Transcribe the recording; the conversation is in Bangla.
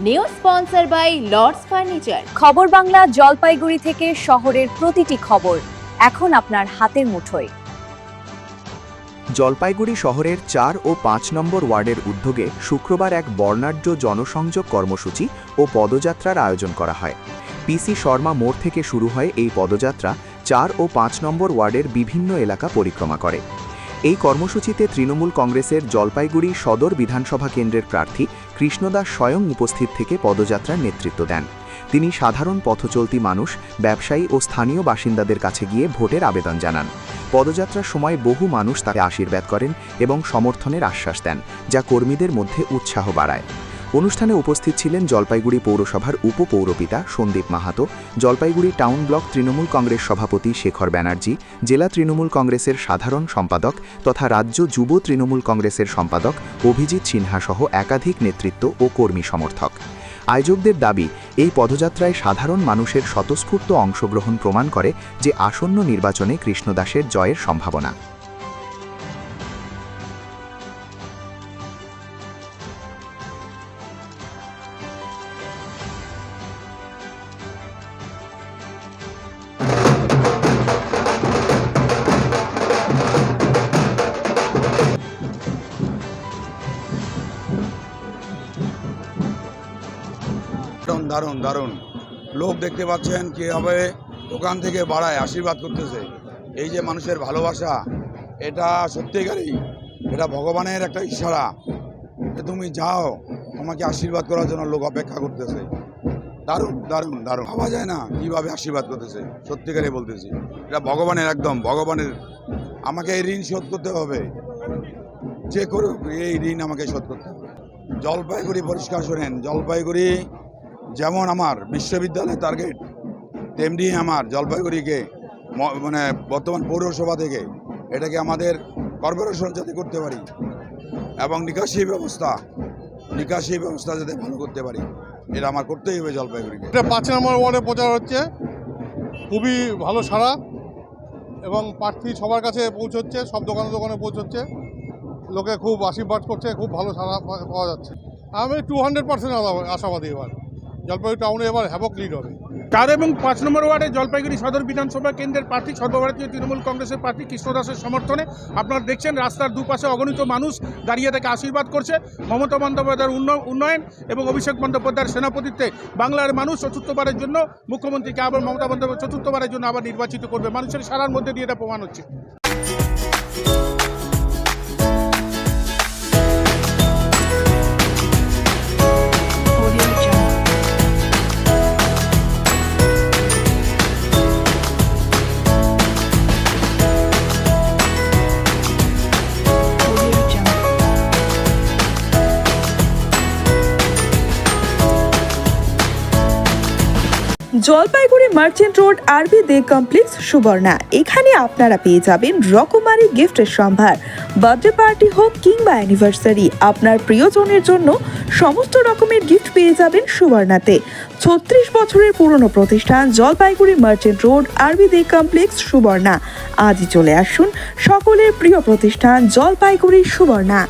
New sponsor by Lord's furniture. খবর বাংলা জলপাইগুড়ি থেকে শহরের প্রতিটি খবর এখন আপনার হাতের মুঠোয়। জলপাইগুড়ি শহরের ৪ ও ৫ নম্বর ওয়ার্ডের উদ্যোগে শুক্রবার এক বর্ণাঢ্য জনসংযোগ কর্মসূচি ও পদযাত্রার আয়োজন করা হয়। পিসি শর্মা মোড় থেকে শুরু হয় এই পদযাত্রা ৪ ও ৫ নম্বর ওয়ার্ডের বিভিন্ন এলাকা পরিক্রমা করে। এই কর্মসূচিতে তৃণমূল কংগ্রেসের জলপাইগুড়ি সদর বিধানসভা কেন্দ্রের প্রার্থী কৃষ্ণদাস স্বয়ং উপস্থিত থেকে পদযাত্রার নেতৃত্ব দেন। তিনি সাধারণ পথচলতি মানুষ, ব্যবসায়ী ও স্থানীয় বাসিন্দাদের কাছে গিয়ে ভোটের আবেদন জানান। পদযাত্রার সময় বহু মানুষ তাকে আশীর্বাদ করেন এবং সমর্থনের আশ্বাস দেন, যা কর্মীদের মধ্যে উৎসাহ বাড়ায়। অনুষ্ঠানে উপস্থিত ছিলেন জলপাইগুড়ি পৌরসভার উপপৌরপিতা সন্দীপ মাহাতো, জলপাইগুড়ি টাউন ব্লক তৃণমূল কংগ্রেস সভাপতি শেখর ব্যানার্জি, জেলা তৃণমূল কংগ্রেসের সাধারণ সম্পাদক তথা রাজ্য যুব তৃণমূল কংগ্রেসের সম্পাদক অভিজিৎ সিনহা সহ একাধিক নেতৃত্ব ও কর্মী সমর্থক। আয়োজকদের দাবি, এই পদযাত্রায় সাধারণ মানুষের স্বতঃস্ফূর্ত অংশগ্রহণ প্রমাণ করে যে আসন্ন নির্বাচনে কৃষ্ণদাসের জয়ের সম্ভাবনা। দারুণ দারুণ লোক দেখতে পাচ্ছেন কীভাবে দোকান থেকে বাড়ায় আশীর্বাদ করতেছে। এই যে মানুষের ভালোবাসা, এটা সত্যিকারই এটা ভগবানের একটা ইশারা যে তুমি যাও, তোমাকে আশীর্বাদ করার জন্য লোক অপেক্ষা করতেছে। দারুণ দারুণ দারুণ, ভাবা যায় না কীভাবে আশীর্বাদ করতেছে। সত্যিকারই বলতেছি, এটা ভগবানের, একদম ভগবানের। আমাকে এই ঋণ শোধ করতে হবে, যে করুক এই ঋণ আমাকে শোধ করতে হবে। জলপাইগুড়ি পরিষ্কার শোনেন, জলপাইগুড়ি যেমন আমার বিশ্ববিদ্যালয়ের টার্গেট, তেমনি আমার জলপাইগুড়িকে মানে বর্তমান পৌরসভা থেকে এটাকে আমাদের কর্পোরেশন যাতে করতে পারি এবং নিকাশি ব্যবস্থা যাতে ভালো করতে পারি, এটা আমার করতেই হবে জলপাইগুড়িকে। এটা ৫ নম্বর ওয়ার্ডে প্রচার হচ্ছে, খুবই ভালো সাড়া এবং প্রার্থী সবার কাছে পৌঁছচ্ছে, সব দোকানে দোকানে পৌঁছচ্ছে, লোকে খুব আশীর্বাদ করছে, খুব ভালো সাড়া পাওয়া যাচ্ছে। আমি 200% আশাবাদী এবার জলপাইগুড়ি টাউনে এবার হ্যাভক লিড হবে। ৪ এবং ৫ নম্বর ওয়ার্ডে জলপাইগুড়ি সদর বিধানসভা কেন্দ্রের প্রার্থী সর্বভারতীয় তৃণমূল কংগ্রেসের প্রার্থী কৃষ্ণদাসের সমর্থনে আপনারা দেখছেন রাস্তার দুপাশে অগণিত মানুষ দাঁড়িয়ে তাকে আশীর্বাদ করছে। মমতা বন্দ্যোপাধ্যায়ের উন্নয়ন এবং অভিষেক বন্দ্যোপাধ্যায়ের সেনাপতিত্বে বাংলার মানুষ চতুর্থবারের জন্য মুখ্যমন্ত্রীকে আবার মমতা বন্দ্যোপাধ্যায় চতুর্থবারের জন্য আবার নির্বাচিত করবে। মানুষের সারার মধ্যে দিয়ে এটা প্রমাণ হচ্ছে। জলপাইগুড়ি মার্চেন্ট রোড আরবি দে কমপ্লেক্স সুবর্ণা। এখানে আপনারা পেয়ে যাবেন রকমারি গিফটের সম্ভার। বার্থডে পার্টি হোক কিংবা অ্যানিভার্সারি, আপনার প্রিয়জনের জন্য সমস্ত রকমের গিফট পেয়ে যাবেন সুবর্ণাতে। ৩৬ বছরের পুরনো প্রতিষ্ঠান জলপাইগুড়ি মার্চেন্ট রোড আরবি দে কমপ্লেক্স সুবর্ণা। আজই চলে আসুন সকলের প্রিয় প্রতিষ্ঠান জলপাইগুড়ি সুবর্ণা।